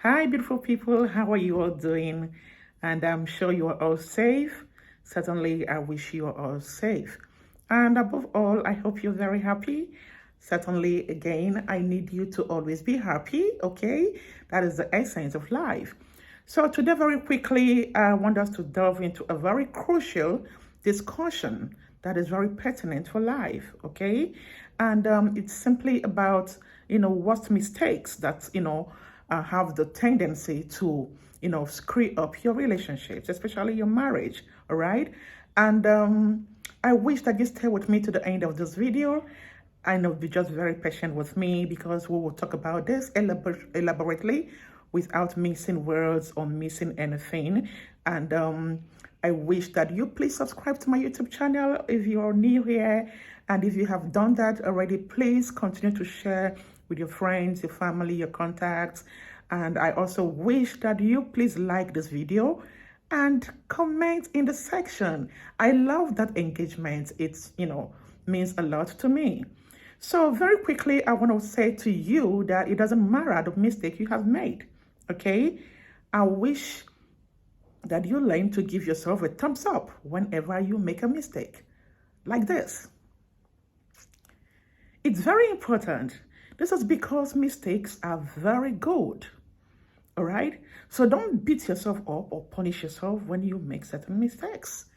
Hi, beautiful people. How are you all doing? And I'm sure you are all safe. Certainly, I wish you are all safe. And above all, I hope you're very happy. Certainly, again, I need you to always be happy, okay? That is the essence of life. So, today, very quickly, I want us to delve into a very crucial discussion that is very pertinent for life, okay? And it's simply about, what mistakes that, have the tendency to, screw up your relationships, especially your marriage, all right? And I wish that you stay with me to the end of this video. I know be just very patient with me because we will talk about this elaborately without missing words or missing anything. And I wish that you please subscribe to my YouTube channel if you are new here. And if you have done that already, please continue to share with your friends, your family, your contacts. And I also wish that you please like this video and comment in the section. I love that engagement. It's, means a lot to me. So very quickly, I want to say to you that it doesn't matter the mistake you have made, okay? I wish that you learn to give yourself a thumbs up whenever you make a mistake, like this. It's very important. This is because mistakes are very good, all right? So don't beat yourself up or punish yourself when you make certain mistakes.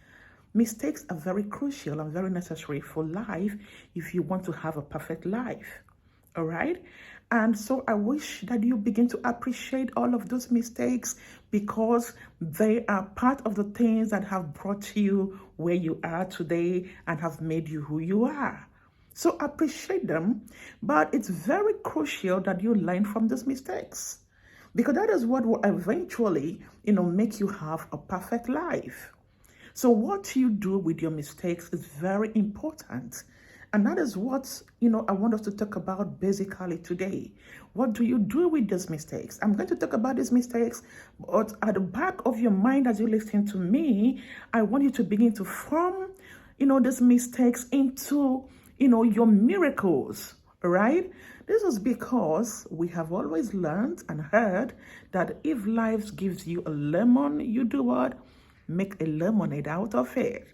Mistakes are very crucial and very necessary for life if you want to have a perfect life, all right? And so I wish that you begin to appreciate all of those mistakes because they are part of the things that have brought you where you are today and have made you who you are. So appreciate them, but it's very crucial that you learn from those mistakes because that is what will eventually, make you have a perfect life. So what you do with your mistakes is very important. And that is what, I want us to talk about basically today. What do you do with these mistakes? I'm going to talk about these mistakes, but at the back of your mind as you listen to me, I want you to begin to form, these mistakes into, your miracles, right? This is because we have always learned and heard that if life gives you a lemon, you do what? Make a lemonade out of it.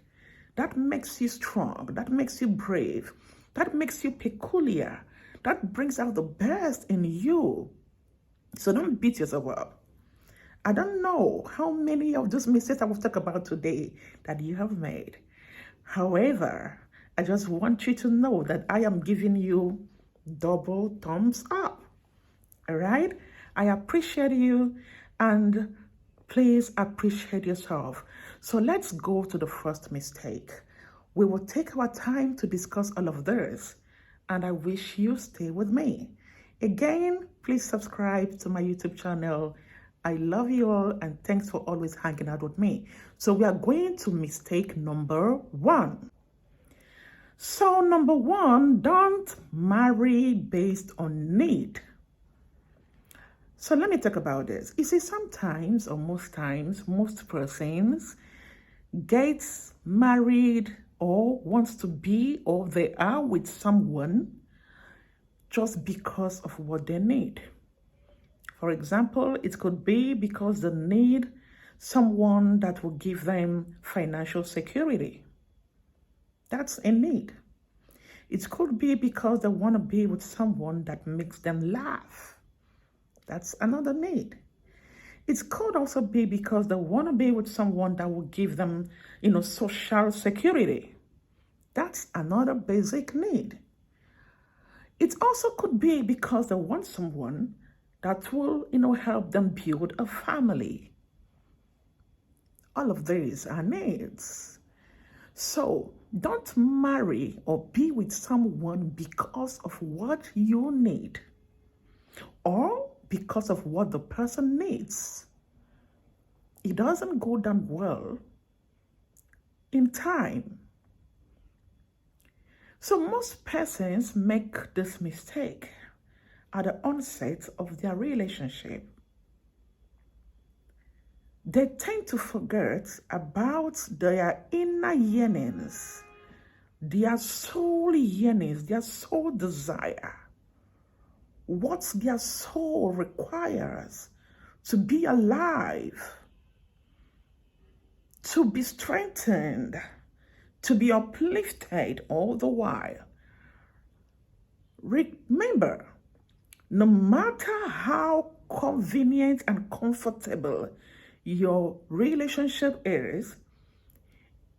That makes you strong. That makes you brave. That makes you peculiar. That brings out the best in you. So don't beat yourself up. I don't know how many of those mistakes I will talk about today that you have made. However, I just want you to know that I am giving you double thumbs up. All right? I appreciate you and please appreciate yourself. So let's go to the first mistake. We will take our time to discuss all of this, and I wish you stay with me. Again, please subscribe to my YouTube channel. I love you all, and thanks for always hanging out with me. So we are going to mistake number 1. So number 1, don't marry based on need. So let me talk about this. You see, sometimes or most times, most persons gets married or wants to be or they are with someone just because of what they need. For example, it could be because they need someone that will give them financial security. That's a need. It could be because they want to be with someone that makes them laugh. That's another need. It could also be because they want to be with someone that will give them, social security. That's another basic need. It also could be because they want someone that will, help them build a family. All of these are needs. So don't marry or be with someone because of what you need or because of what the person needs. It doesn't go down well in time. So most persons make this mistake at the onset of their relationship. They tend to forget about their inner yearnings, their soul yearnings, their soul desire, what their soul requires, to be alive, to be strengthened, to be uplifted all the while. Remember, no matter how convenient and comfortable your relationship is,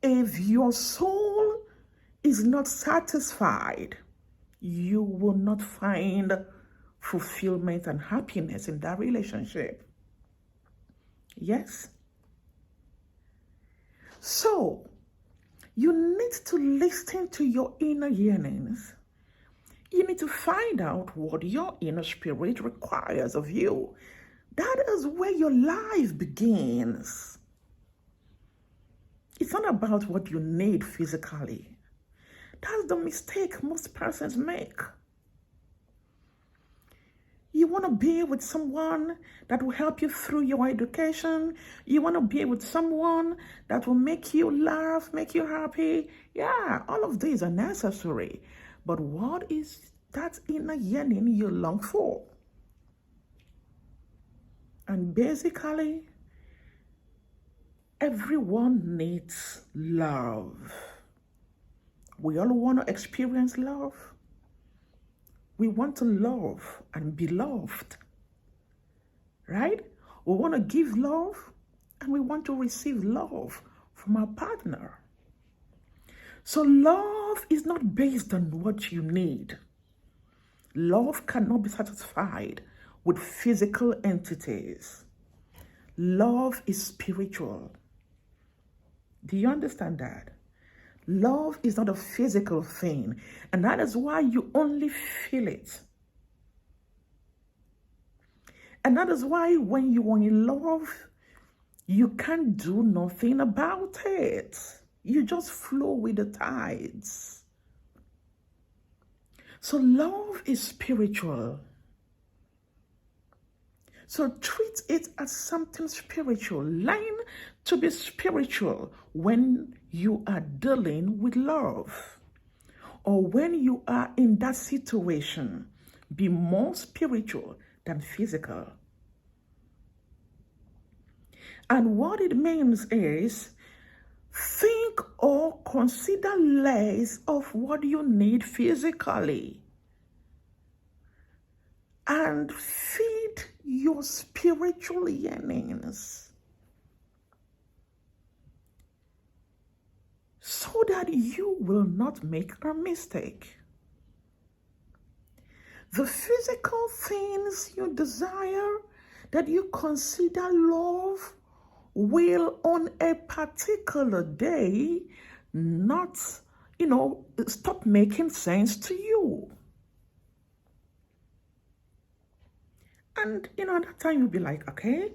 if your soul is not satisfied, you will not find fulfillment and happiness in that relationship. Yes? So, you need to listen to your inner yearnings. You need to find out what your inner spirit requires of you. That is where your life begins. It's not about what you need physically. That's the mistake most persons make. You want to be with someone that will help you through your education. You want to be with someone that will make you laugh, make you happy. Yeah, all of these are necessary. But what is that inner yearning you long for? And basically, everyone needs love. We all want to experience love. We want to love and be loved, right? We want to give love and we want to receive love from our partner. So love is not based on what you need. Love cannot be satisfied with physical entities. Love is spiritual. Do you understand that? Love is not a physical thing, and that is why you only feel it. And that is why when you are in love, you can't do nothing about it. You just flow with the tides. So love is spiritual. So treat it as something spiritual. Learn to be spiritual when you are dealing with love. Or when you are in that situation, be more spiritual than physical. And what it means is, think or consider less of what you need physically and feed your spiritual yearnings so that you will not make a mistake. The physical things you desire that you consider love will on a particular day not, stop making sense to you. And, at that time you'll be like, okay,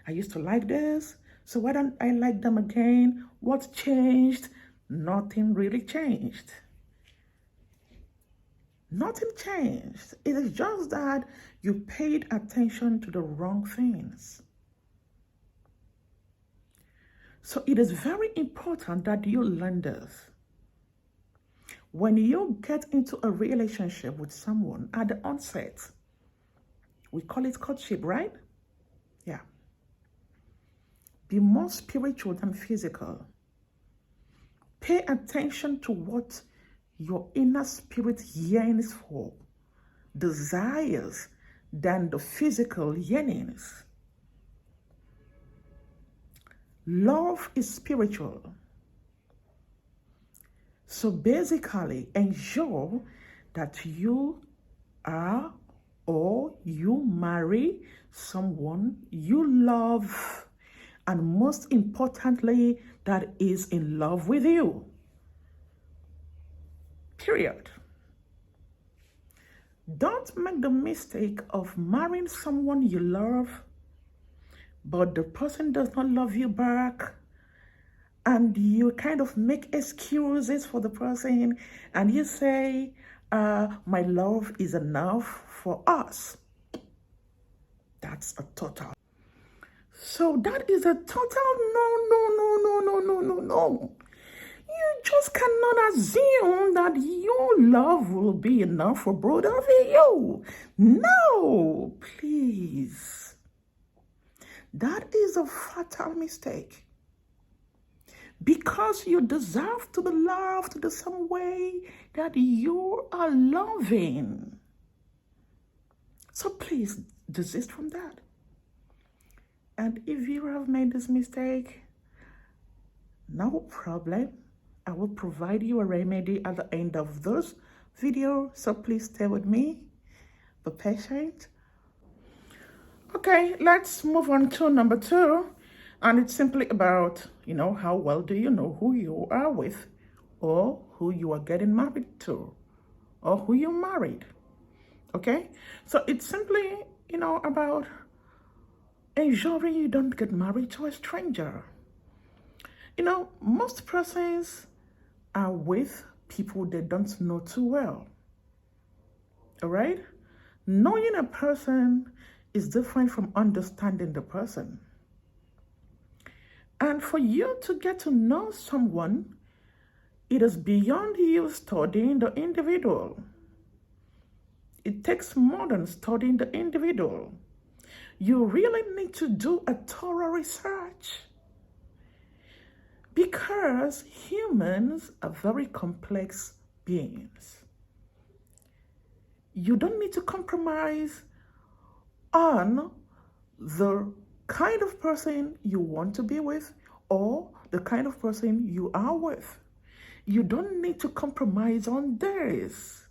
I used to like this, so why don't I like them again? What changed? Nothing really changed. Nothing changed. It is just that you paid attention to the wrong things. So it is very important that you learn this. When you get into a relationship with someone at the onset, we call it courtship, right? Yeah. Be more spiritual than physical. Pay attention to what your inner spirit yearns for, desires, than the physical yearnings. Love is spiritual. So basically, ensure that you are or you marry someone you love, and most importantly, that is in love with you. Period. Don't make the mistake of marrying someone you love, but the person does not love you back, and you kind of make excuses for the person, and you say, my love is enough for us. That's a total. So that is a total no. You just cannot assume that your love will be enough for both of you. No, please. That is a fatal mistake. Because you deserve to be loved the same way that you are loving. So please desist from that. And if you have made this mistake, no problem. I will provide you a remedy at the end of this video. So please stay with me. Be patient. Okay, let's move on to number 2. And it's simply about, how well do you know who you are with, or who you are getting married to, or who you married. Okay? So it's simply, about ensuring you don't get married to a stranger. Most persons are with people they don't know too well. All right? Knowing a person is different from understanding the person. And for you to get to know someone, it is beyond you studying the individual. It takes more than studying the individual. You really need to do a thorough research. Because humans are very complex beings. You don't need to compromise on the kind of person you want to be with or the kind of person you are with. You don't need to compromise on this.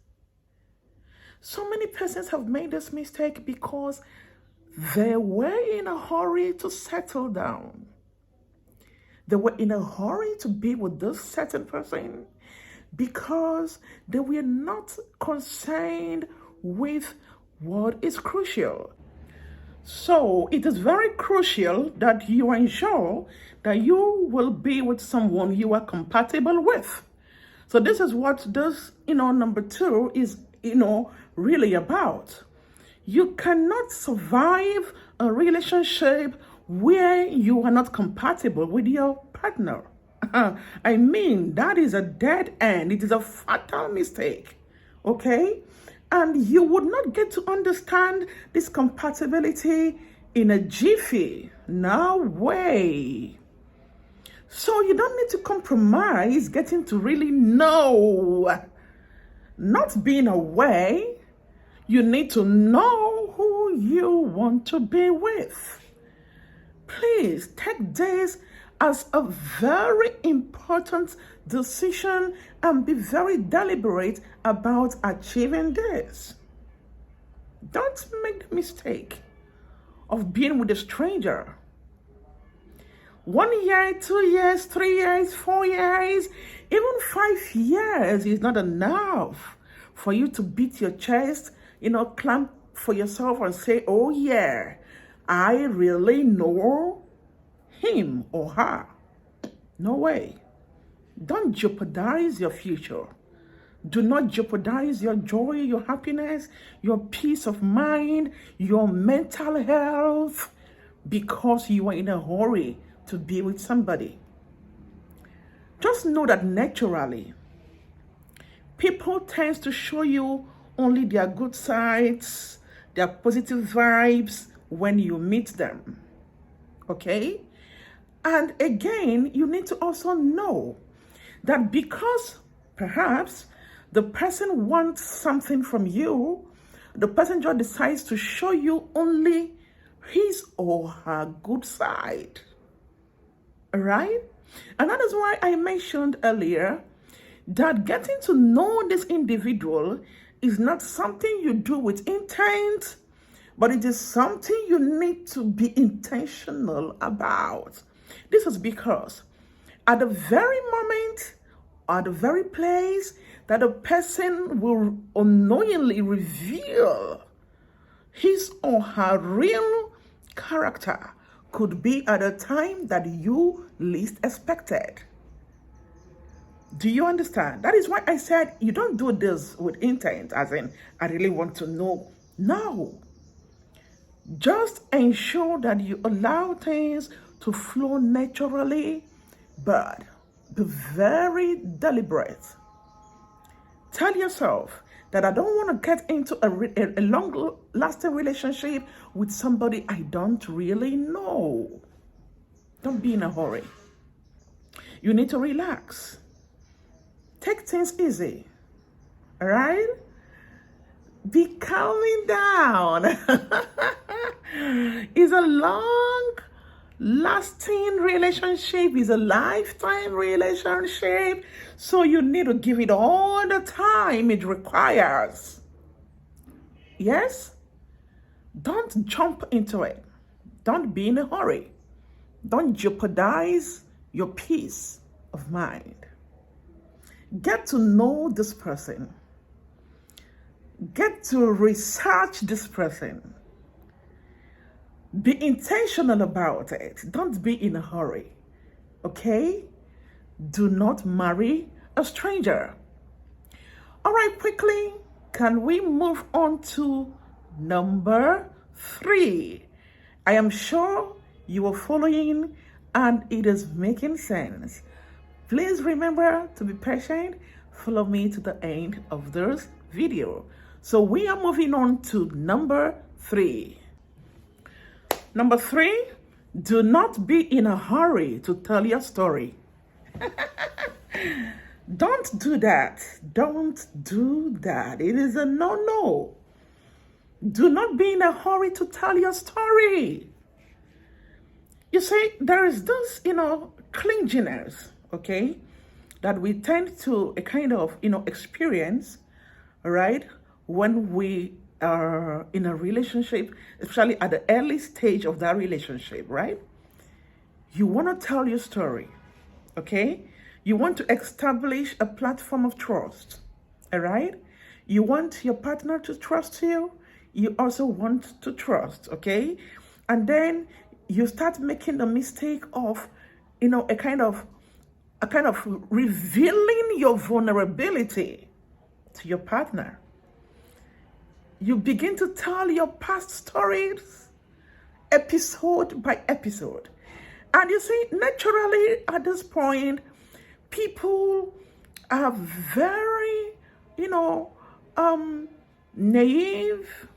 So many persons have made this mistake because they were in a hurry to settle down. They were in a hurry to be with this certain person because they were not concerned with what is crucial. So it is very crucial that you ensure that you will be with someone you are compatible with. So this is what this, number 2 is, really about. You cannot survive a relationship where you are not compatible with your partner. I mean, that is a dead end. It is a fatal mistake. Okay? And you would not get to understand this compatibility in a jiffy. No way. So you don't need to compromise getting to really know. Not being aware, you need to know who you want to be with. Please take this as a very important decision and be very deliberate about achieving this. Don't make the mistake of being with a stranger. 1 year, 2 years, 3 years, 4 years, even 5 years is not enough for you to beat your chest, clamp for yourself and say, oh yeah, I really know him or her. No way. Don't jeopardize your future. Do not jeopardize your joy, your happiness, your peace of mind, your mental health because you are in a hurry to be with somebody. Just know that naturally, people tend to show you only their good sides, their positive vibes when you meet them. Okay? And again, you need to also know that because perhaps the person wants something from you, the person just decides to show you only his or her good side. All right? And that is why I mentioned earlier that getting to know this individual is not something you do with intent, but it is something you need to be intentional about. This is because at the very moment, at the very place that a person will unknowingly reveal his or her real character could be at a time that you least expected. Do you understand? That is why I said you don't do this with intent, as in, I really want to know. No. Just ensure that you allow things to flow naturally, but be very deliberate. Tell yourself that I don't want to get into a long-lasting relationship with somebody I don't really know. Don't be in a hurry. You need to relax. Take things easy. All right? Be calming down. It's a long-lasting relationship. It's a lifetime relationship. So you need to give it all the time it requires. Yes? Don't jump into it. Don't be in a hurry. Don't jeopardize your peace of mind. Get to know this person. Get to research this person. Be intentional about it. Don't be in a hurry. Okay? Do not marry a stranger. All right, quickly, can we move on to number 3? I am sure you are following and it is making sense. Please remember to be patient. Follow me to the end of this video. So we are moving on to number 3. Number 3, do not be in a hurry to tell your story. Don't do that. Don't do that. It is a no-no. Do not be in a hurry to tell your story. You see, there is this, clinginess, okay, that we tend to a kind of, experience, right, when we are in a relationship, especially at the early stage of that relationship, right? You want to tell your story, okay? You want to establish a platform of trust, all right? You want your partner to trust you. You also want to trust, okay? And then you start making the mistake of, a kind of revealing your vulnerability to your partner. You begin to tell your past stories, episode by episode. And you see, naturally at this point, people are very, naive,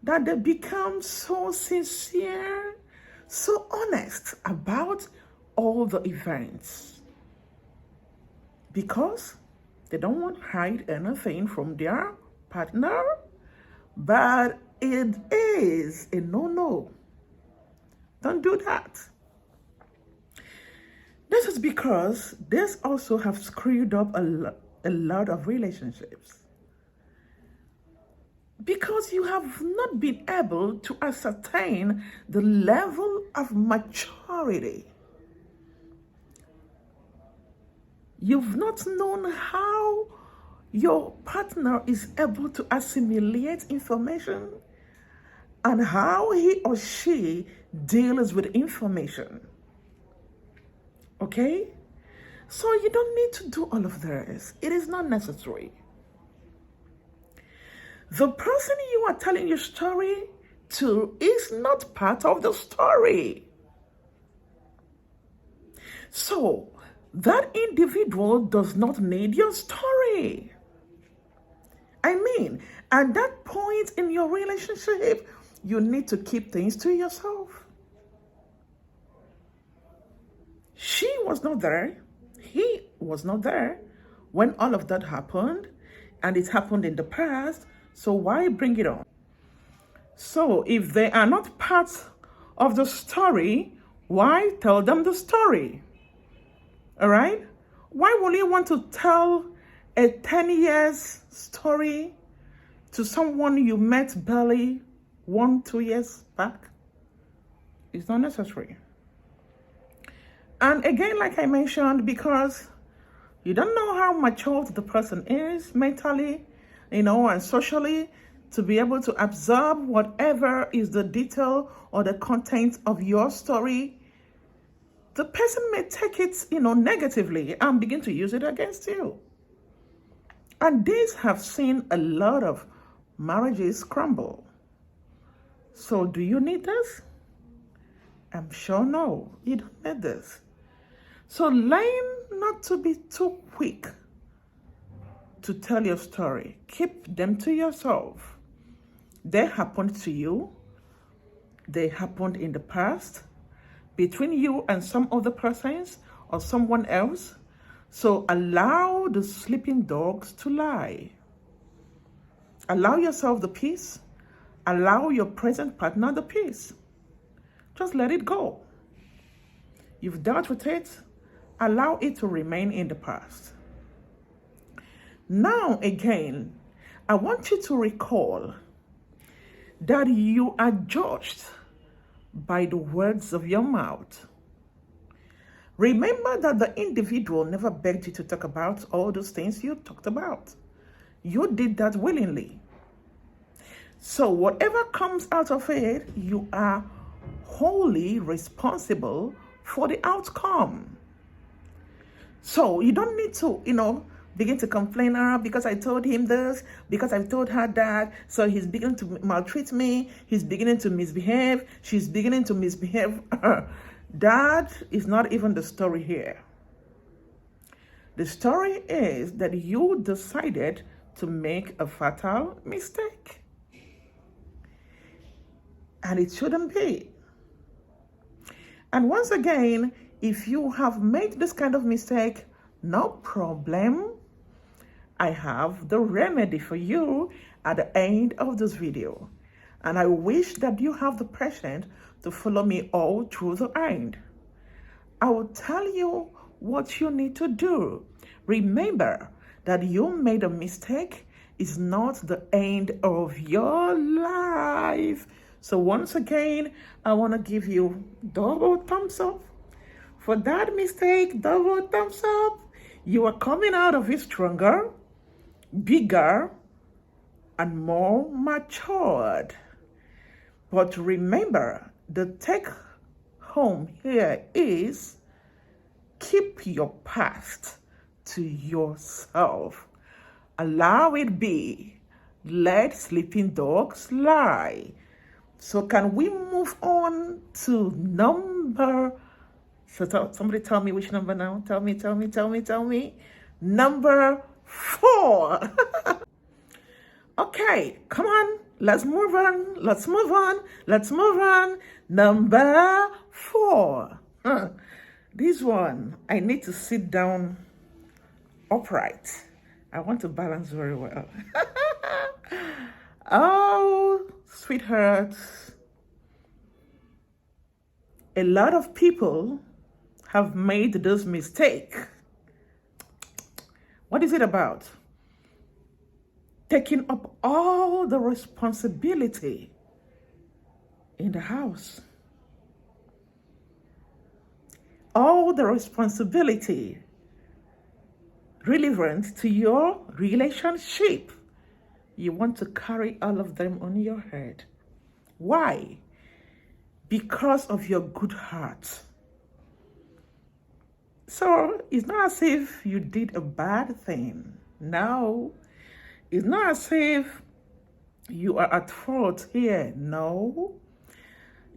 that they become so sincere, so honest about all the events. Because they don't want to hide anything from their partner, but it is a no-no. Don't do that. This is because this also have screwed up a lot of relationships. Because you have not been able to ascertain the level of maturity. You've not known how your partner is able to assimilate information and how he or she deals with information. Okay? So you don't need to do all of this. It is not necessary. The person you are telling your story to is not part of the story. So that individual does not need your story. I mean, at that point in your relationship, you need to keep things to yourself. She was not there. He was not there when all of that happened, and it happened in the past. So why bring it on? So if they are not part of the story, why tell them the story? All right? Why would you want to tell a 10 years story to someone you met barely 1-2 years back? It's not necessary. And again, like I mentioned, because you don't know how mature the person is mentally, and socially, to be able to absorb whatever is the detail or the content of your story, the person may take it, negatively and begin to use it against you. And these have seen a lot of marriages crumble. So do you need this? I'm sure no, you don't need this. So learn not to be too quick to tell your story. Keep them to yourself. They happened to you. They happened in the past between you and some other persons or someone else. So allow the sleeping dogs to lie. Allow yourself the peace. Allow your present partner the peace. Just let it go. You've dealt with it. Allow it to remain in the past. Now again, I want you to recall that you are judged by the words of your mouth. Remember that the individual never begged you to talk about all those things you talked about. You did that willingly. So whatever comes out of it, you are wholly responsible for the outcome. So you don't need to, begin to complain, because I told him this, because I told her that, so he's beginning to maltreat me, he's beginning to misbehave, she's beginning to misbehave. That is not even the story here. The story is that you decided to make a fatal mistake. And it shouldn't be. And once again, if you have made this kind of mistake, no problem. I have the remedy for you at the end of this video. And I wish that you have the patience to follow me all through the end. I will tell you what you need to do. Remember that you made a mistake is not the end of your life. So once again, I want to give you double thumbs up. For that mistake, double thumbs up. You are coming out of it stronger, bigger, and more matured. But remember, the take home here is keep your past to yourself. Allow it be. Let sleeping dogs lie. So can we move on to number? So somebody tell me which number now. Tell me. Number 4. Okay, come on. Let's move on. Number 4. This one, I need to sit down upright. I want to balance very well. Oh, sweethearts. A lot of people have made this mistake. What is it about? Taking up all the responsibility in the house. All the responsibility relevant to your relationship. You want to carry all of them on your head. Why? Because of your good heart. So it's not as if you did a bad thing. No. It's not as if you are at fault here. No.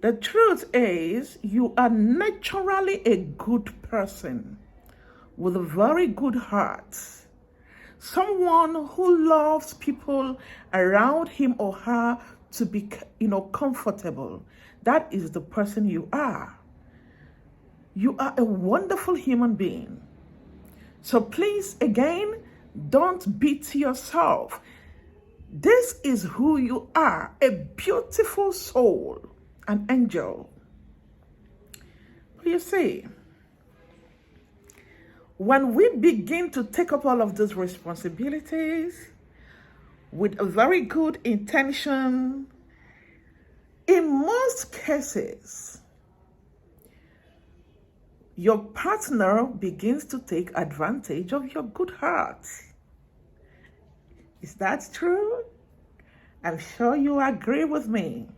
The truth is you are naturally a good person with a very good heart. Someone who loves people around him or her to be, comfortable. That is the person you are. You are a wonderful human being. So please, again, don't beat yourself. This is who you are, a beautiful soul, an angel. But you see, when we begin to take up all of these responsibilities with a very good intention, in most cases, your partner begins to take advantage of your good heart. Is that true? I'm sure you agree with me.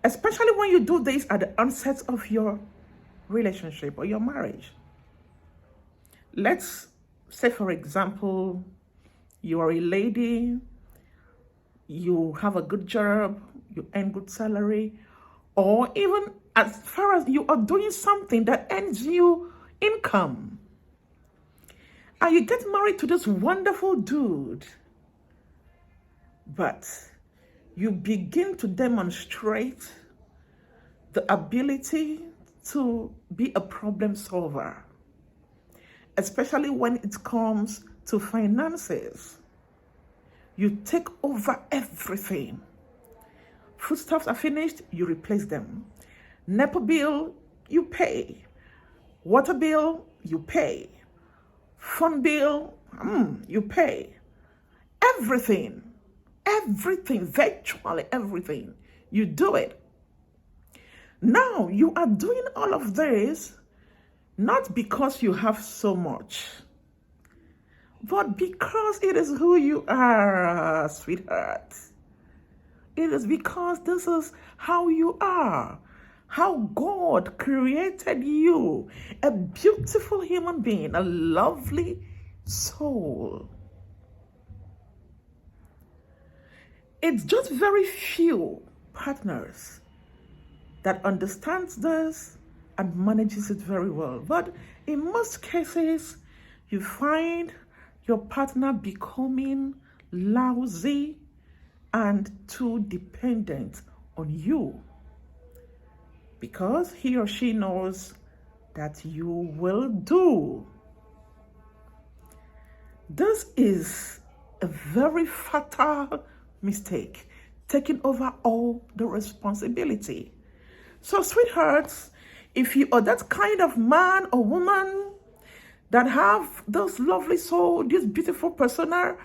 Especially when you do this at the onset of your relationship or your marriage. Let's say, for example, you are a lady, you have a good job, you earn good salary, or even as far as you are doing something that earns you income. And you get married to this wonderful dude, but you begin to demonstrate the ability to be a problem solver, especially when it comes to finances. You take over everything. Foodstuffs are finished, you replace them. NEPA bill, you pay. Water bill, you pay. Phone bill, you pay. Everything, virtually everything, you do it. Now, you are doing all of this not because you have so much, but because it is who you are, sweetheart. It is because this is how you are, how God created you, a beautiful human being, a lovely soul. It's just very few partners that understands this and manages it very well. But in most cases, you find your partner becoming lousy and too dependent on you because he or she knows that you will do. This is a very fatal mistake, taking over all the responsibility. So, sweethearts, if you are that kind of man or woman that have this lovely soul, this beautiful persona,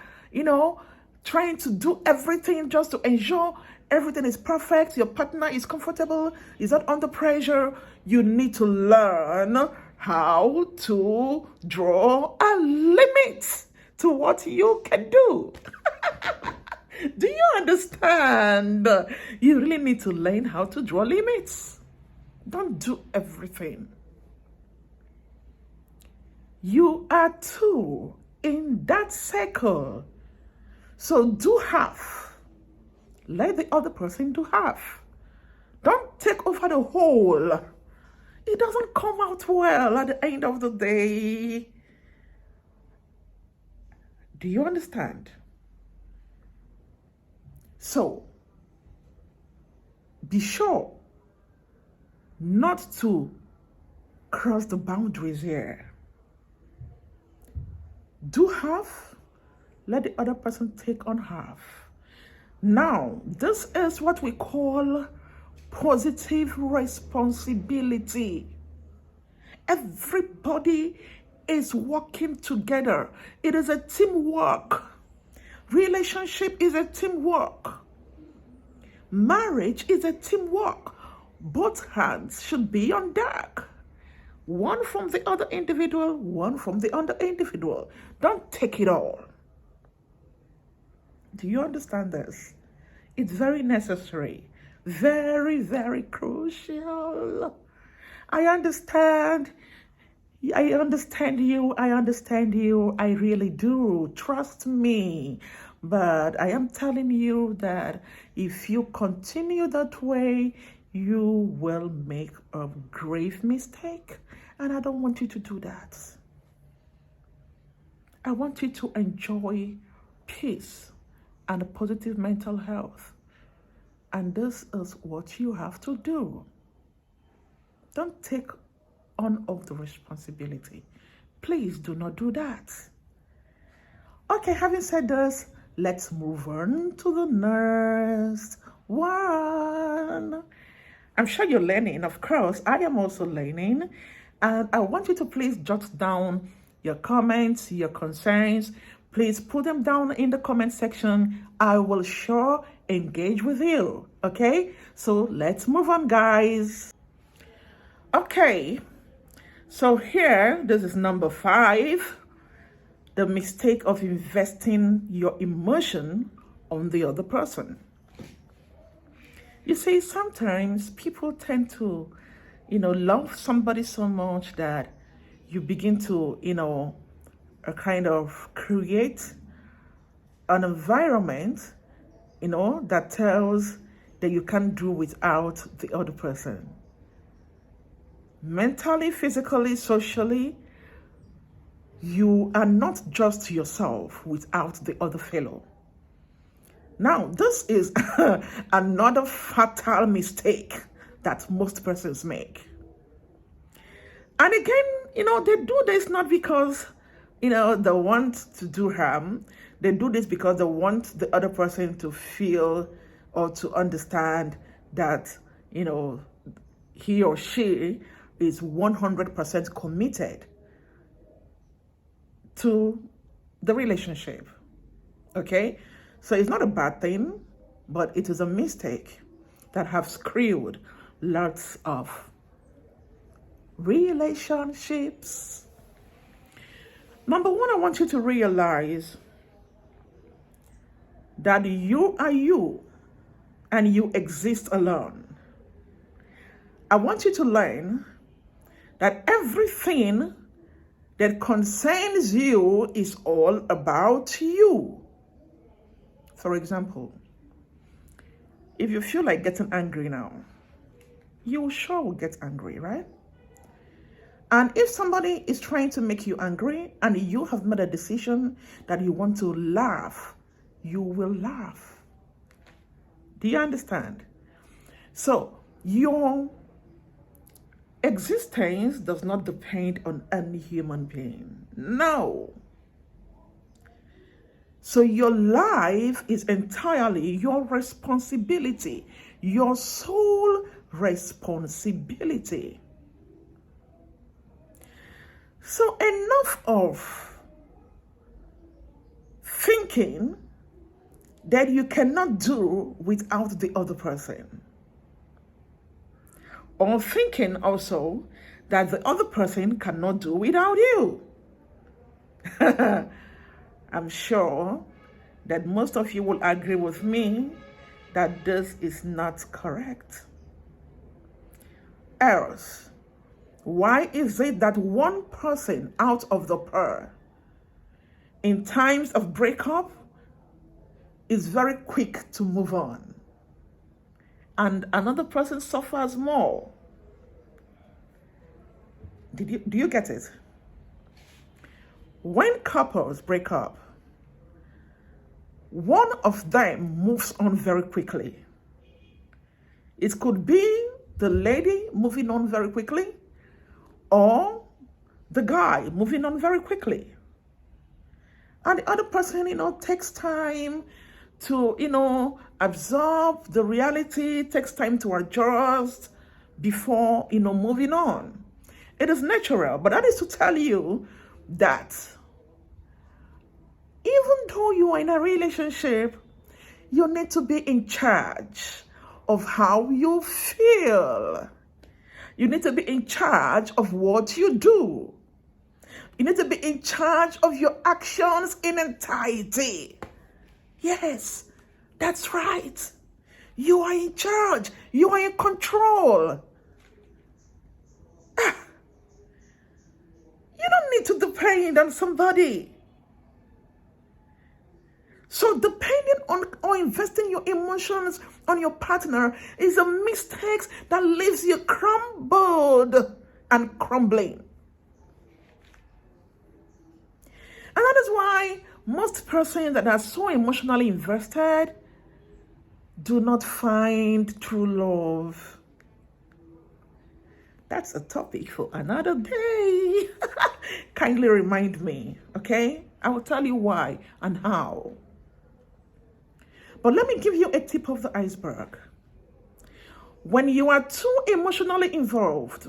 trying to do everything just to ensure everything is perfect, your partner is comfortable, is not under pressure, you need to learn how to draw a limit to what you can do. Do you understand? You really need to learn how to draw limits. Don't do everything. You are two in that circle. So do half. Let the other person do half. Don't take over the whole. It doesn't come out well at the end of the day. Do you understand? So, be sure not to cross the boundaries here. Do half, let the other person take on half. Now, this is what we call positive responsibility. Everybody is working together. It is a teamwork. Relationship is a teamwork. Marriage is a teamwork. Both hands should be on deck. One from the other individual, one from the other individual. Don't take it all. Do you understand this? It's very necessary. Very, very crucial. I understand you. I understand you. I really do. Trust me. But I am telling you that if you continue that way, you will make a grave mistake. And I don't want you to do that. I want you to enjoy peace and positive mental health. And this is what you have to do. Don't take on all the responsibility. Please do not do that. Okay, having said this, let's move on to the next one. I'm sure you're learning. Of course, I am also learning. And I want you to please jot down your comments, your concerns. Please put them down in the comment section. I will sure engage with you. Okay? So let's move on, guys. Okay. So here, this is number 5. The mistake of investing your emotion on the other person. You see, sometimes people tend to, love somebody so much that you begin to, kind of create an environment, that tells that you can't do without the other person. Mentally, physically, socially, you are not just yourself without the other fellow. Now, this is another fatal mistake that most persons make. And again, they do this not because, they want to do harm. They do this because they want the other person to feel or to understand that, he or she is 100% committed to the relationship. Okay? So it's not a bad thing, but it is a mistake that have screwed lots of relationships. Number one, I want you to realize that you are you and you exist alone. I want you to learn that everything that concerns you is all about you. For example, if you feel like getting angry now, you sure will get angry, right? And if somebody is trying to make you angry and you have made a decision that you want to laugh, you will laugh. Do you understand? So your existence does not depend on any human being. No. So your life is entirely your responsibility, your sole responsibility. So enough of thinking that you cannot do without the other person. Or thinking also that the other person cannot do without you. I'm sure that most of you will agree with me that this is not correct. Else, why is it that one person out of the pair in times of breakup is very quick to move on and another person suffers more? Do you get it? When couples break up, one of them moves on very quickly. It could be the lady moving on very quickly or the guy moving on very quickly. And the other person, takes time to, absorb the reality, takes time to adjust before, moving on. It is natural, but that is to tell you that even though you are in a relationship, you need to be in charge of how you feel. You need to be in charge of what you do. You need to be in charge of your actions in entirety. Yes, that's right. You are in charge. You are in control. You don't need to depend on somebody. So depending on or investing your emotions on your partner is a mistake that leaves you crumbled and crumbling. And that is why most persons that are so emotionally invested do not find true love. That's a topic for another day. Kindly remind me, okay? I will tell you why and how. But let me give you a tip of the iceberg. When you are too emotionally involved,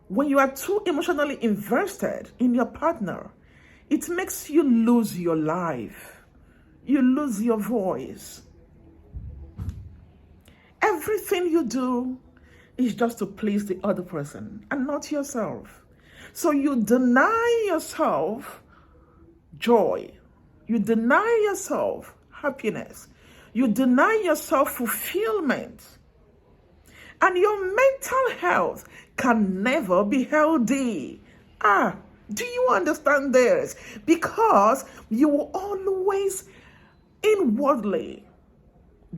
when you are too emotionally invested in your partner, it makes you lose your life. You lose your voice. Everything you do is just to please the other person and not yourself. So you deny yourself joy. You deny yourself happiness. You deny yourself fulfillment. And your mental health can never be healthy. Do you understand this? Because you will always inwardly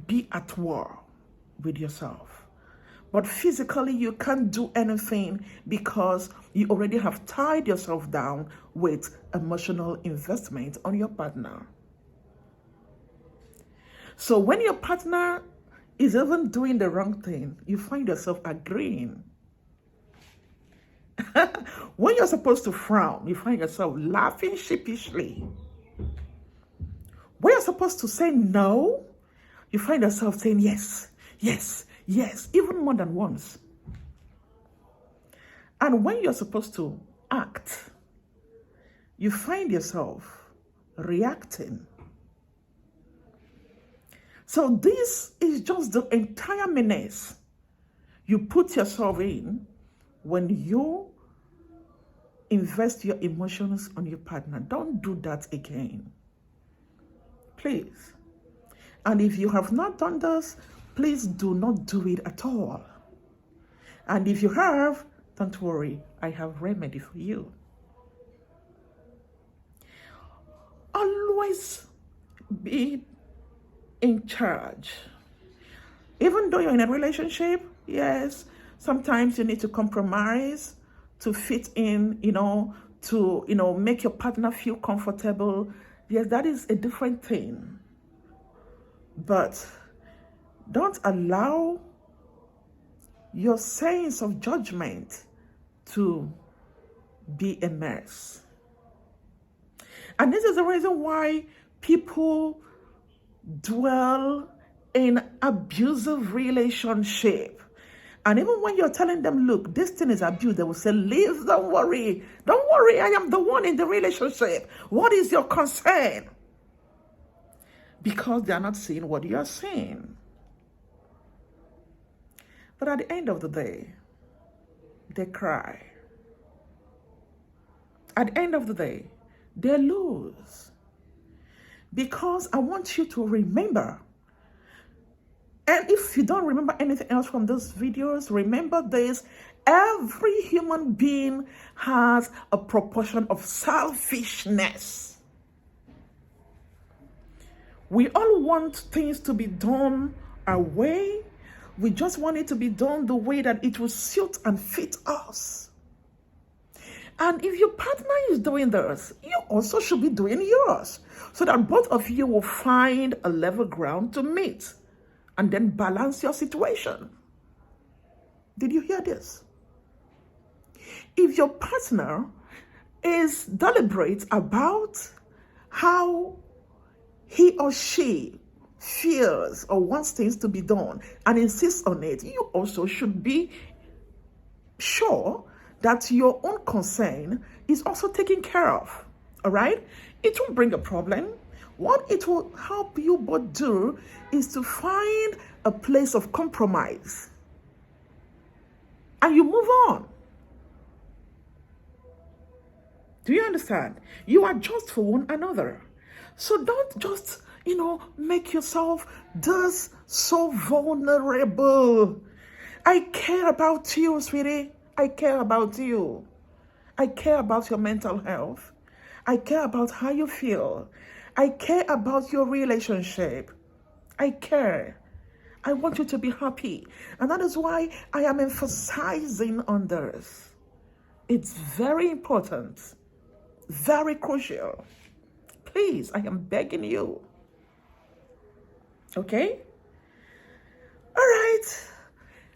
be at war with yourself. But physically, you can't do anything because you already have tied yourself down with emotional investment on your partner. So when your partner is even doing the wrong thing, you find yourself agreeing. When you're supposed to frown, you find yourself laughing sheepishly. When you're supposed to say no, you find yourself saying yes, yes, yes, even more than once. And when you're supposed to act, you find yourself reacting. So this is just the entire menace you put yourself in when you invest your emotions on your partner. Don't do that again, please. And if you have not done this, please do not do it at all. And if you have, don't worry, I have remedy for you. Always be in charge. Even though you're in a relationship, yes, sometimes you need to compromise to fit in, to, make your partner feel comfortable. Yes, that is a different thing. But don't allow your sense of judgment to be a mess. And this is the reason why people dwell in abusive relationship. And even when you're telling them, look, this thing is abuse, they will say, leave, don't worry, I am the one in the relationship. What is your concern? Because they are not seeing what you are seeing. But at the end of the day, they cry. At the end of the day, they lose. Because I want you to remember, and if you don't remember anything else from those videos, remember this: every human being has a proportion of selfishness. We all want things to be done our way. We just want it to be done the way that it will suit and fit us. And if your partner is doing theirs, you also should be doing yours, so that both of you will find a level ground to meet and then balance your situation. Did you hear this? If your partner is deliberate about how he or she fears or wants things to be done and insists on it, you also should be sure that your own concern is also taken care of. All right? It won't bring a problem. What it will help you both do is to find a place of compromise. And you move on. Do you understand? You adjust for one another. So don't just, make yourself this so vulnerable. I care about you, sweetie. I care about you. I care about your mental health. I care about how you feel. I care about your relationship. I care. I want you to be happy. And that is why I am emphasizing on this. It's very important. Very crucial. Please, I am begging you. Okay? All right.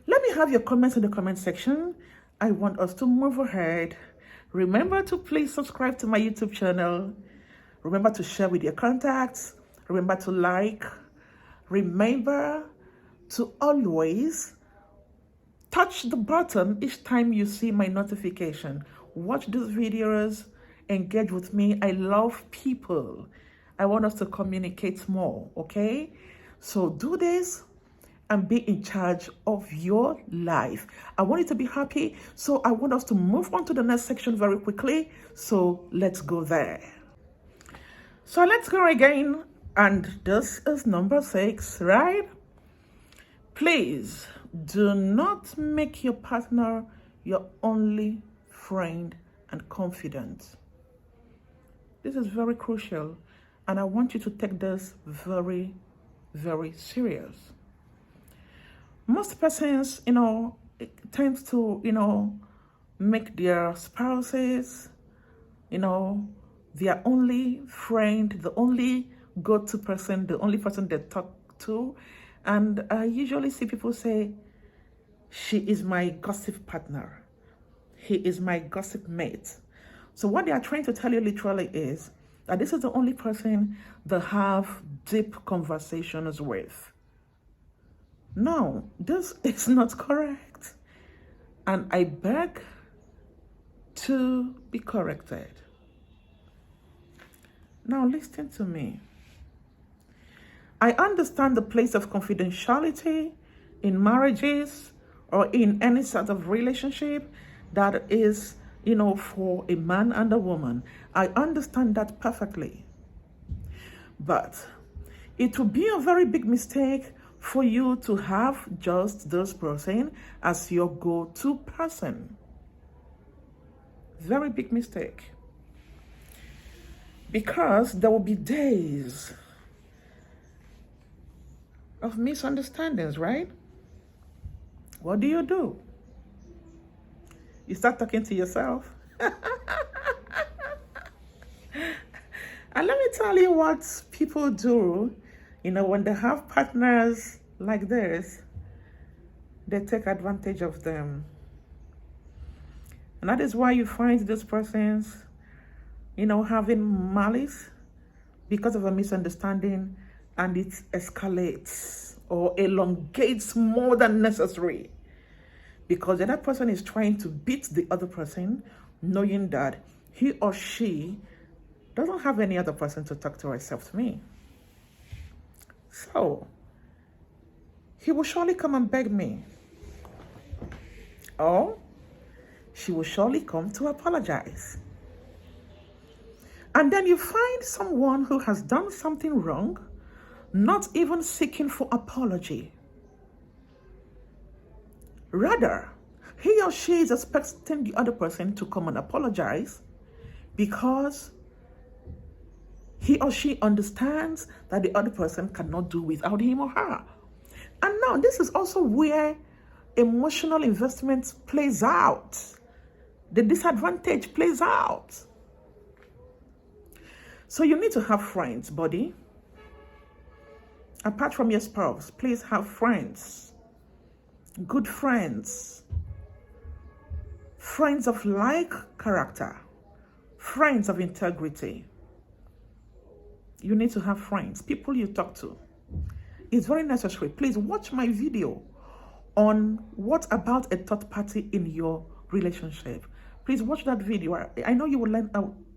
Let me have your comments in the comment section. I want us to move ahead. Remember to please subscribe to my YouTube channel. Remember to share with your contacts. Remember to like. Remember to always touch the button each time you see my notification. Watch these videos. Engage with me. I love people. I want us to communicate more, okay? So do this and be in charge of your life. I want you to be happy, so I want us to move on to the next section very quickly. So let's go there. So let's go again. And this is number 6, right? Please do not make your partner your only friend and confidant. This is very crucial, and I want you to take this very, very serious. Most persons, tend to, make their spouses, their only friend, the only go-to person, the only person they talk to. And I usually see people say, she is my gossip partner. He is my gossip mate. So what they are trying to tell you literally is that this is the only person they have deep conversations with. No, this is not correct. And I beg to be corrected. Now listen to me. I understand the place of confidentiality in marriages or in any sort of relationship that is, for a man and a woman. I understand that perfectly. But it would be a very big mistake for you to have just this person as your go-to person. Very big mistake. Because there will be days of misunderstandings, right? What do? You start talking to yourself. And let me tell you what people do, when they have partners like this, they take advantage of them. And that is why you find these persons, having malice because of a misunderstanding, and it escalates or elongates more than necessary. Because the other person is trying to beat the other person, knowing that he or she doesn't have any other person to talk to except me. So, he will surely come and beg me. Or she will surely come to apologize. And then you find someone who has done something wrong, not even seeking for apology. Rather, he or she is expecting the other person to come and apologize because he or she understands that the other person cannot do without him or her. And now this is also where emotional investment plays out. The disadvantage plays out. So you need to have friends, buddy. Apart from your spouse, please have friends. Good friends. Friends of like character. Friends of integrity. You need to have friends, people you talk to. It's very necessary. Please watch my video on what about a third party in your relationship. Please watch that video. I know you will learn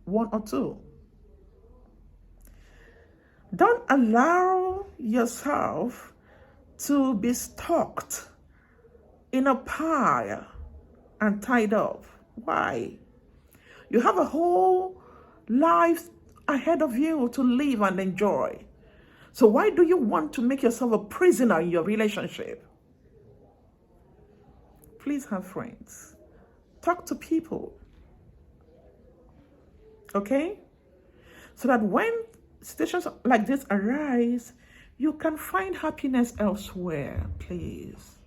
one or two. Don't allow yourself to be stuck in a pile and tied up. Why? You have a whole life ahead of you to live and enjoy. So why do you want to make yourself a prisoner in your relationship? Please have friends. Talk to people. Okay? So that when situations like this arise, you can find happiness elsewhere, please.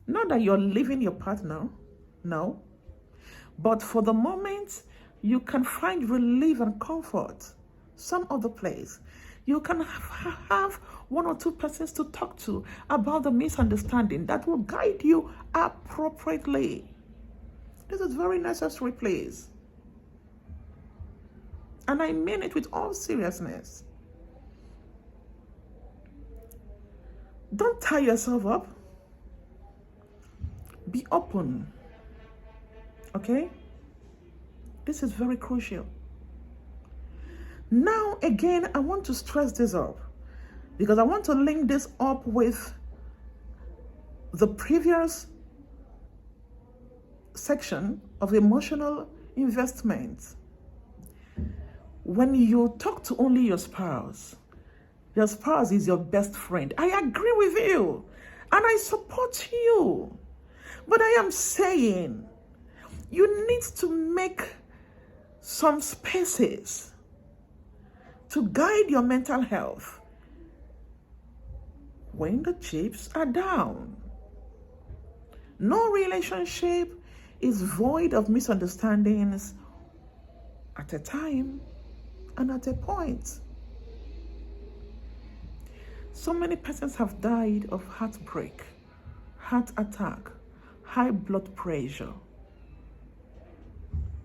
Not that you're leaving your partner, no. But for the moment, you can find relief and comfort some other place. You can have one or two persons to talk to about the misunderstanding that will guide you appropriately. This is very necessary, please. And I mean it with all seriousness. Don't tie yourself up. Be open. Okay? This is very crucial. Now, again, I want to stress this up because I want to link this up with the previous section of emotional investment. When you talk to only your spouse is your best friend. I agree with you and I support you. But I am saying you need to make some spaces to guide your mental health when the chips are down. No relationship is void of misunderstandings at a time and at a point. So many persons have died of heartbreak, heart attack, high blood pressure.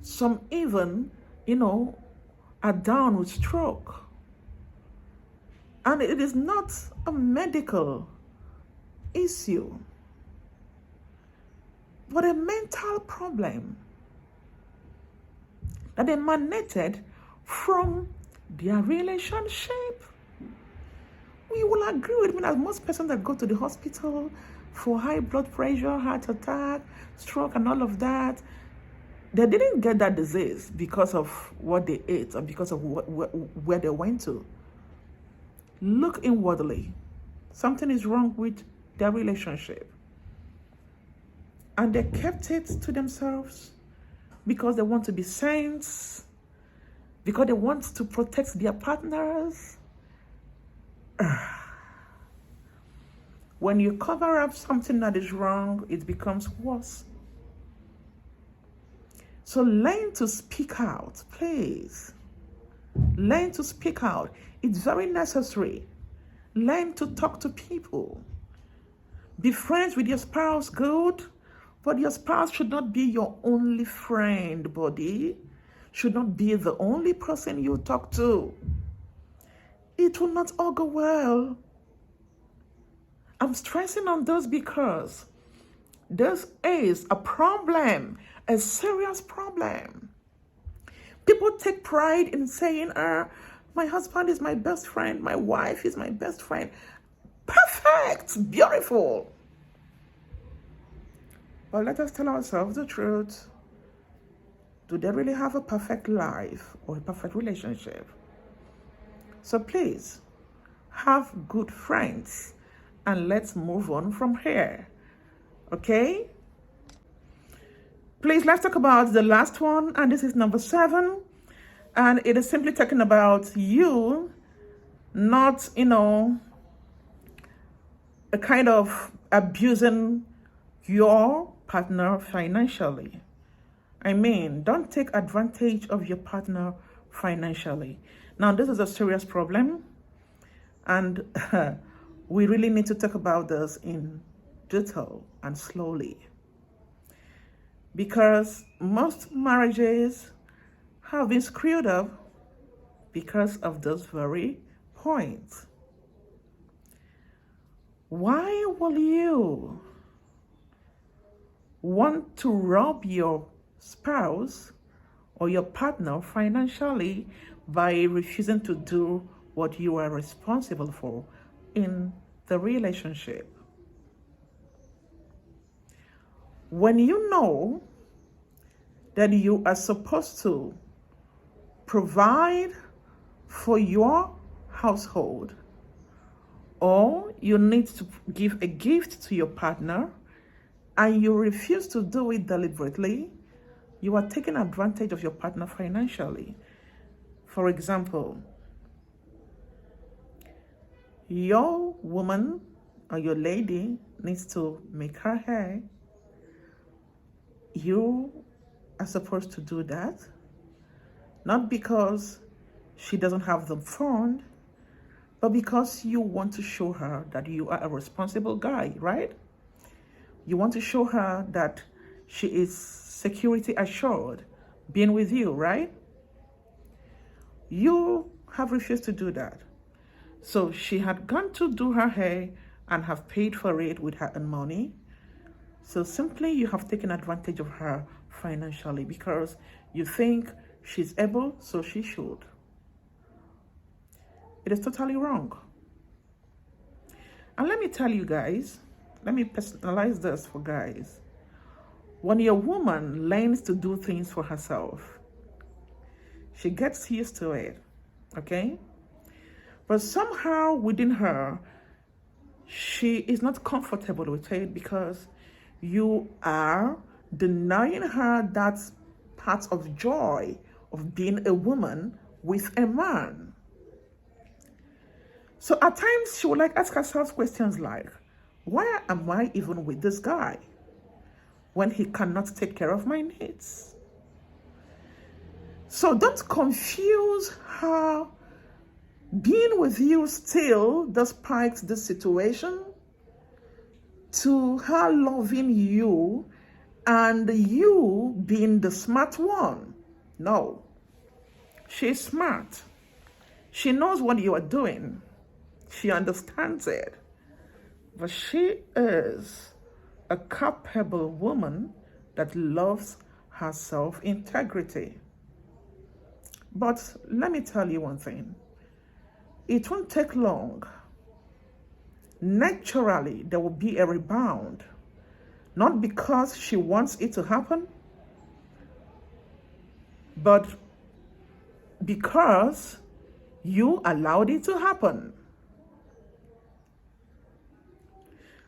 Some even, are down with stroke. And it is not a medical issue, but a mental problem that emanated from their relationship. You will agree with me that most persons that go to the hospital for high blood pressure, heart attack, stroke, and all of that, they didn't get that disease because of what they ate or because of where they went to. Look inwardly. Something is wrong with their relationship. And they kept it to themselves because they want to be saints, because they want to protect their partners. When you cover up something that is wrong, it becomes worse. So learn to speak out, please. Learn to speak out. It's very necessary. Learn to talk to people. Be friends with your spouse, good. But your spouse should not be your only friend, buddy. Should not be the only person you talk to. It will not all go well. I'm stressing on this because this is a problem, a serious problem. People take pride in saying, my husband is my best friend, my wife is my best friend. Perfect, beautiful. But let us tell ourselves the truth. Do they really have a perfect life or a perfect relationship? So please, have good friends and let's move on from here. Okay? Please, let's talk about the last one, and this is number 7. And it is simply talking about you not, a kind of abusing your partner financially. I mean, don't take advantage of your partner financially. Now, this is a serious problem, and we really need to talk about this in detail and slowly. Because most marriages have been screwed up because of this very point. Why will you want to rob your spouse or your partner financially by refusing to do what you are responsible for in the relationship? When you know that you are supposed to provide for your household, or you need to give a gift to your partner and you refuse to do it deliberately, you are taking advantage of your partner financially. For example, your woman or your lady needs to make her hair. You are supposed to do that, not because she doesn't have the fund, but because you want to show her that you are a responsible guy, right? You want to show her that she is security assured being with you, right? You have refused to do that. So she had gone to do her hair and have paid for it with her own money. So simply you have taken advantage of her financially because you think she's able, so she should. It is totally wrong. And let me tell you guys, let me personalize this for guys. When your woman learns to do things for herself, she gets used to it, okay? But somehow within her, she is not comfortable with it because you are denying her that part of joy of being a woman with a man. So at times she would like ask herself questions like, why am I even with this guy when he cannot take care of my needs? So don't confuse her being with you still despite the situation to her loving you and you being the smart one. No, she's smart. She knows what you are doing. She understands it. But she is a capable woman that loves her self-integrity. But let me tell you one thing. It won't take long. Naturally, there will be a rebound. Not because she wants it to happen, but because you allowed it to happen.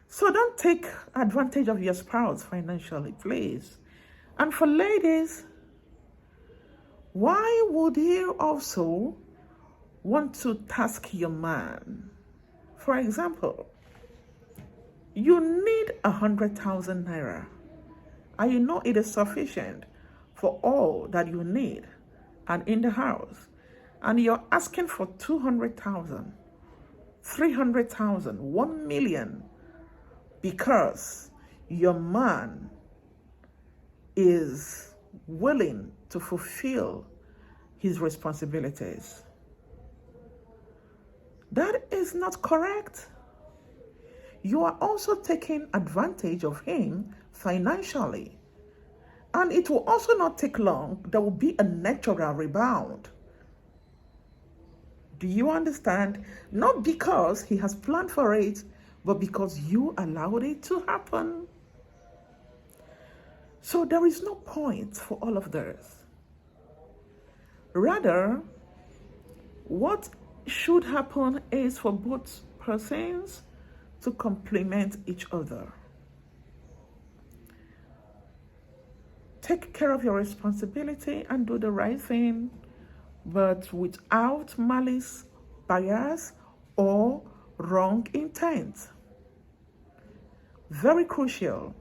So don't take advantage of your spouse financially, please. And for ladies, why would you also want to task your man? For example, you need 100,000 naira, and you know it is sufficient for all that you need and in the house, and you're asking for 200,000, 300,000, 1 million, because your man is willing to fulfill his responsibilities. That is not correct. You are also taking advantage of him financially. And it will also not take long. There will be a natural rebound. Do you understand? Not because he has planned for it, but because you allowed it to happen. So there is no point for all of this. Rather, what should happen is for both persons to complement each other. Take care of your responsibility and do the right thing, but without malice, bias, or wrong intent. Very crucial.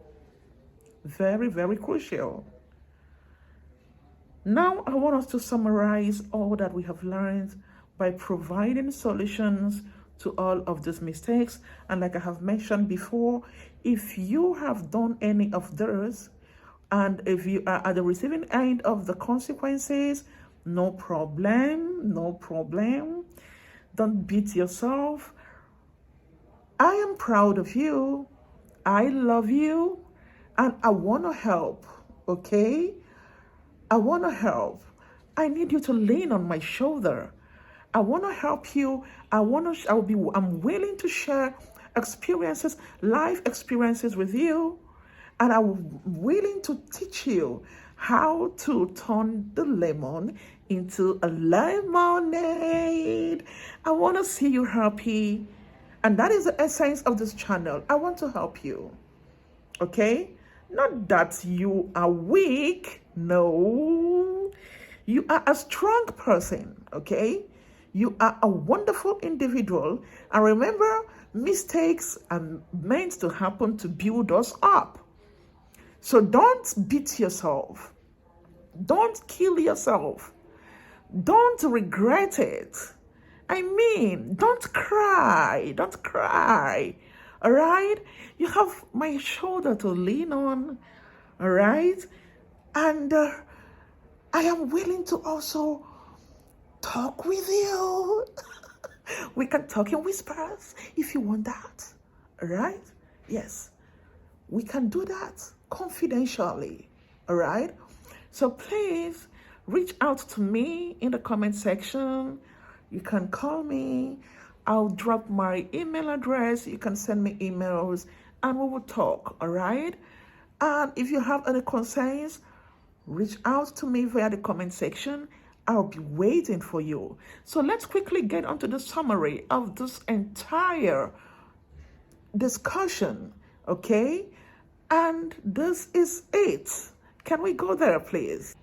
Very, very crucial. Now, I want us to summarize all that we have learned by providing solutions to all of these mistakes. And like I have mentioned before, if you have done any of those, and if you are at the receiving end of the consequences, no problem, no problem. Don't beat yourself. I am proud of you. I love you. And I want to help, okay? I want to help. I need you to lean on my shoulder. I want to help you. I'm willing to share experiences, life experiences with you. And I'm willing to teach you how to turn the lemon into a lemonade. I want to see you happy. And that is the essence of this channel. I want to help you. Okay? Not that you are weak. No. You are a strong person. Okay? You are a wonderful individual. And remember, mistakes are meant to happen to build us up. So don't beat yourself. Don't kill yourself. Don't regret it. I mean, don't cry. Don't cry. All right? You have my shoulder to lean on. All right? And I am willing to also talk with you. We can talk in whispers if you want that. All right? Yes. We can do that confidentially. All right? So please reach out to me in the comment section. You can call me. I'll drop my email address. You can send me emails and we will talk. All right? And if you have any concerns, reach out to me via the comment section. I'll be waiting for you. So let's quickly get onto the summary of this entire discussion. Okay? And this is it. Can we go there, please?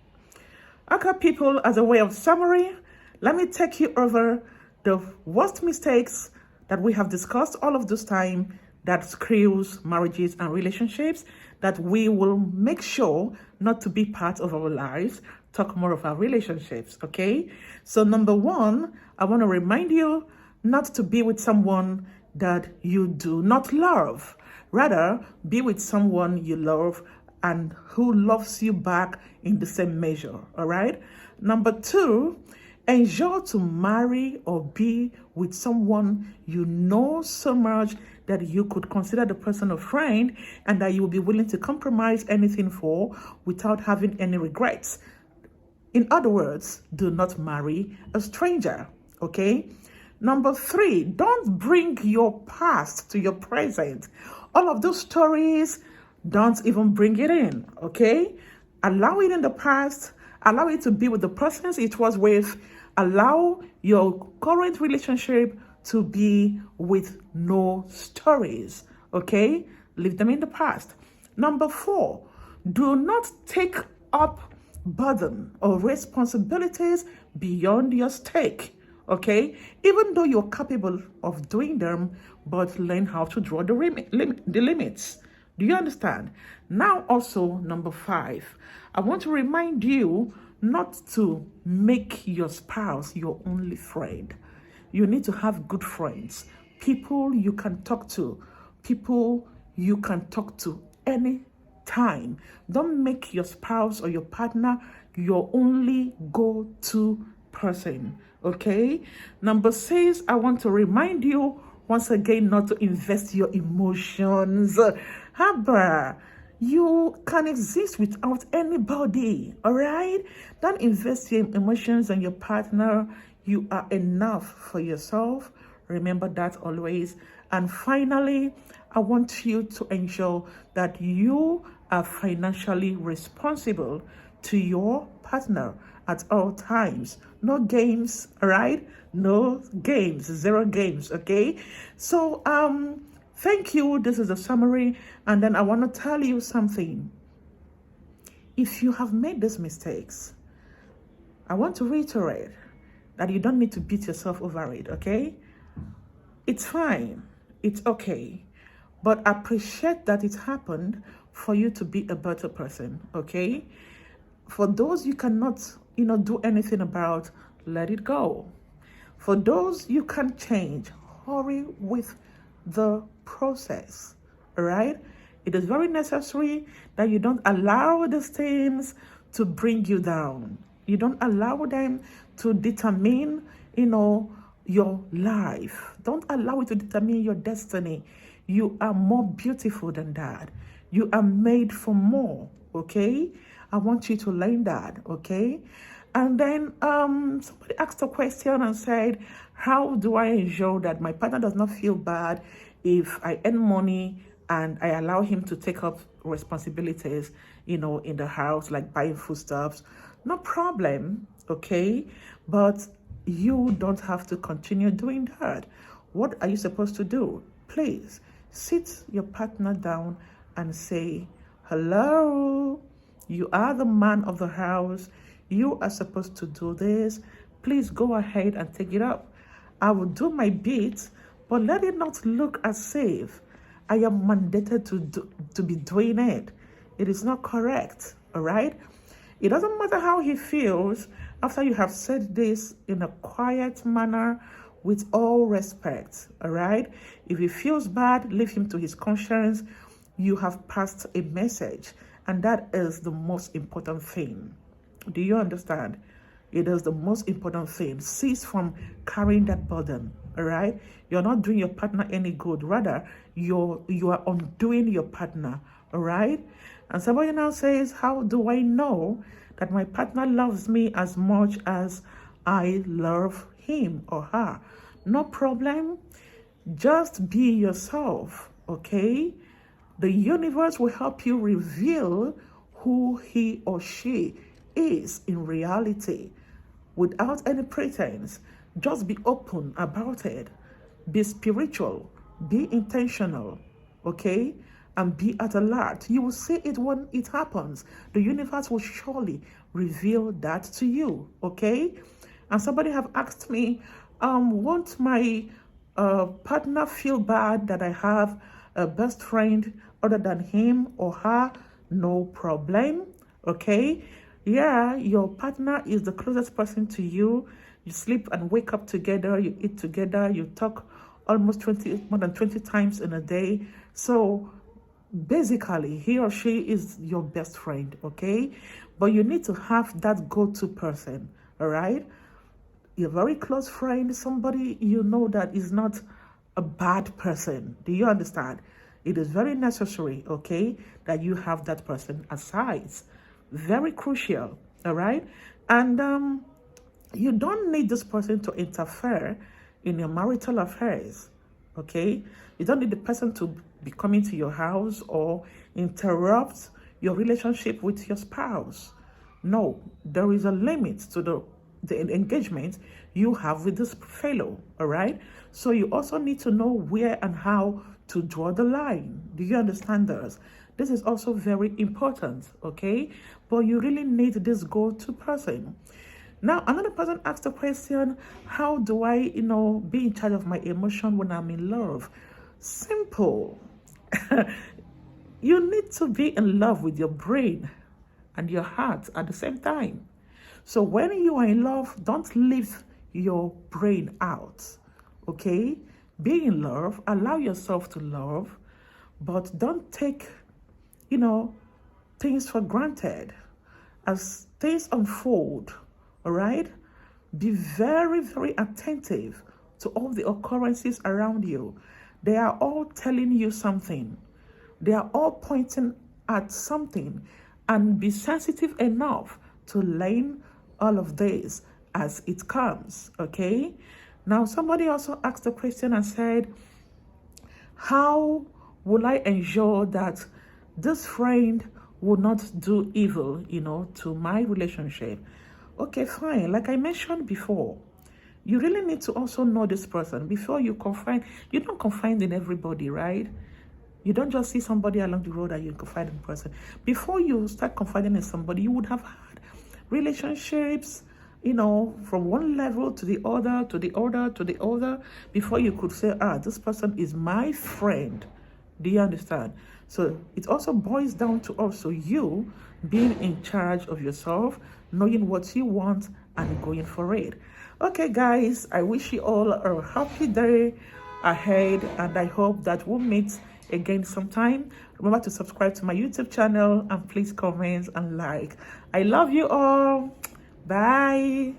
Okay, people, as a way of summary, let me take you over the worst mistakes that we have discussed all of this time that screws marriages and relationships, that we will make sure not to be part of our lives, talk more of our relationships, okay? So number one, I want to remind you not to be with someone that you do not love. Rather, be with someone you love and who loves you back in the same measure, all right? Number two, ensure to marry or be with someone you know so much that you could consider the person a friend and that you will be willing to compromise anything for without having any regrets. In other words, do not marry a stranger, okay? Number three, don't bring your past to your present. All of those stories, don't even bring it in, okay? Allow it in the past. Allow it to be with the persons it was with. Allow your current relationship to be with no stories, okay? Leave them in the past. Number four, do not take up burden or responsibilities beyond your stake, okay? Even though you're capable of doing them, but learn how to draw the limits. Do you understand? Now also, number five, I want to remind you not to make your spouse your only friend. You need to have good friends, people you can talk to, people you can talk to any time. Don't make your spouse or your partner your only go-to person, okay? Number six, I want to remind you once again not to invest your emotions. Haba, you can exist without anybody, all right? Don't invest your emotions on your partner. You are enough for yourself. Remember that always. And finally, I want you to ensure that you are financially responsible to your partner at all times. No games, all right? No games, zero games, okay? So, thank you. This is a summary. And then I want to tell you something. If you have made these mistakes, I want to reiterate that you don't need to beat yourself over it, okay? It's fine. It's okay. But appreciate that it happened for you to be a better person, okay? For those you cannot, do anything about, let it go. For those you can change, hurry with the process, all right? It is very necessary that you don't allow these things to bring you down. You don't allow them to determine, your life. Don't allow it to determine your destiny. You are more beautiful than that. You are made for more, okay? I want you to learn that, okay? And then somebody asked a question and said, how do I ensure that my partner does not feel bad if I earn money and I allow him to take up responsibilities, in the house, like buying foodstuffs? No problem, okay? But you don't have to continue doing that. What are you supposed to do? Please sit your partner down and say, hello, you are the man of the house. You are supposed to do this. Please go ahead and take it up. I will do my bit, but let it not look as if I am mandated to be doing it. It is not correct, all right? It doesn't matter how he feels after you have said this in a quiet manner with all respect, all right? If he feels bad, leave him to his conscience. You have passed a message, and that is the most important thing. Do you understand? It is the most important thing. Cease from carrying that burden, all right? You're not doing your partner any good. Rather, you are undoing your partner, all right? And somebody now says, how do I know that my partner loves me as much as I love him or her? No problem. Just be yourself, okay? The universe will help you reveal who he or she is in reality without any pretense. Just be open about it. Be spiritual. Be intentional, okay? And be at alert. You will see it when it happens. The universe will surely reveal that to you, okay? And somebody have asked me, won't my partner feel bad that I have a best friend other than him or her, no problem. Okay, yeah, your partner is the closest person to you. You sleep and wake up together, you eat together, you talk almost more than 20 times in a day. So basically he or she is your best friend. Okay, but you need to have that go-to person. All right, your very close friend, somebody you know that is not a bad person. Do you understand? It is very necessary, okay, that you have that person aside. Very crucial, all right? And you don't need this person to interfere in your marital affairs, okay? You don't need the person to be coming to your house or interrupt your relationship with your spouse. No, there is a limit to the engagement you have with this fellow, all right? So you also need to know where and how to draw the line. Do you understand this? This is also very important, okay? But you really need this go-to person. Now, another person asked the question, how do I, be in charge of my emotion when I'm in love? Simple. You need to be in love with your brain and your heart at the same time. So when you are in love, don't leave your brain out, okay? Be in love, allow yourself to love, but don't take, things for granted. As things unfold, all right? Be very, very attentive to all the occurrences around you. They are all telling you something. They are all pointing at something, and be sensitive enough to learn all of this as it comes, okay? Now, somebody also asked the question and said, how will I ensure that this friend will not do evil, to my relationship? Okay, fine. Like I mentioned before, you really need to also know this person before you confide. You don't confide in everybody, right? You don't just see somebody along the road and you confide in person. Before you start confiding in somebody, you would have had relationships, from one level to the other, to the other, to the other, before you could say, this person is my friend. Do you understand? So it also boils down to also you being in charge of yourself, knowing what you want and going for it. Okay, guys, I wish you all a happy day ahead, and I hope that we'll meet again sometime. Remember to subscribe to my YouTube channel and please comment and like. I love you all. Bye.